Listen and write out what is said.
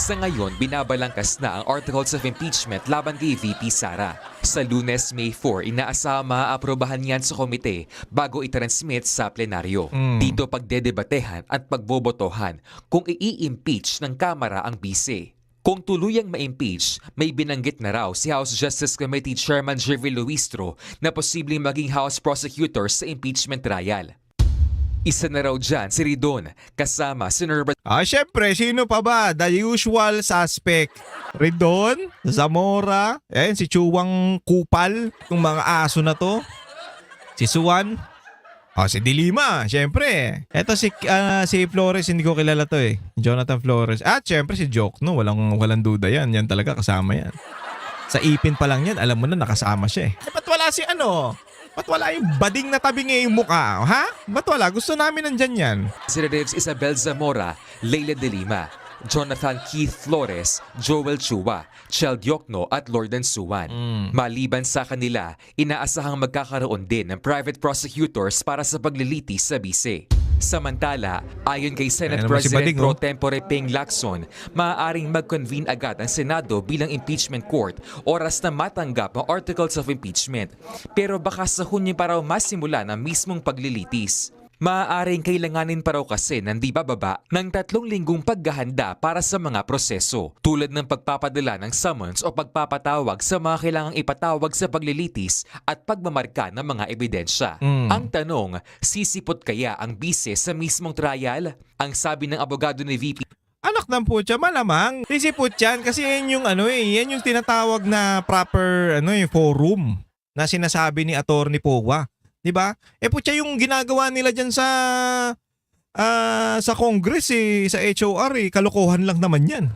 Sa ngayon, binabalangkas na ang articles of impeachment laban kay VP Sara. Sa Lunes, May 4, inaasahan maaaprobahan yan sa komite bago itransmit sa plenaryo. Dito pagdedebatehan at pagbobotohan kung i-impeach ng Kamara ang bise. Kung tuluyang ma-impeach, may binanggit na raw si House Justice Committee Chairman Jervy Luistro na posibleng maging House Prosecutor sa impeachment trial. Isa na raw dyan si Ridon, kasama si Norbert Syempre, sino pa ba? The usual suspect. Ridon, Zamora, si Chuwang Kupal, itong mga aso na to. Si Suwan. Si Dilima, syempre. Eto si Flores, hindi ko kilala to eh. Jonathan Flores. At syempre si Jokno, walang duda yan. Yan talaga kasama yan. Sa ipin pa lang yan, alam mo na nakasama siya eh. Ba't wala si Ba't wala yung bading na tabi ng mukha? Ha? Ba't wala? Gusto namin nandyan yan. Representatives Isabel Zamora, Leila de Lima, Jonathan Keith Flores, Joel Chua, Chel Diokno at Lordan Suwan. Maliban sa kanila, inaasahang magkakaroon din ng private prosecutors para sa paglilitis sa bise. Samantala, ayon kay Senate President Pro Tempore Ping Lacson, maaaring mag-convene agad ang Senado bilang impeachment court oras na matanggap ang articles of impeachment. Pero baka sa Hunyo pa raw masimula ang mismong paglilitis. Maaaring kailanganin pa raw kasi ng di bababa ng 3 linggong paghahanda para sa mga proseso, tulad ng pagpapadala ng summons o pagpapatawag sa mga kailangang ipatawag sa paglilitis at pagmamarka ng mga ebidensya. Ang tanong, sisipot kaya ang bise sa mismong trial? Ang sabi ng abogado ni VP Anak ng putya, malamang. Sisipot yan kasi yan yung yan yung tinatawag na proper forum na sinasabi ni Attorney Powa. 'Di ba? Putya yung ginagawa nila diyan sa Congress sa HOR kalokohan lang naman 'yan.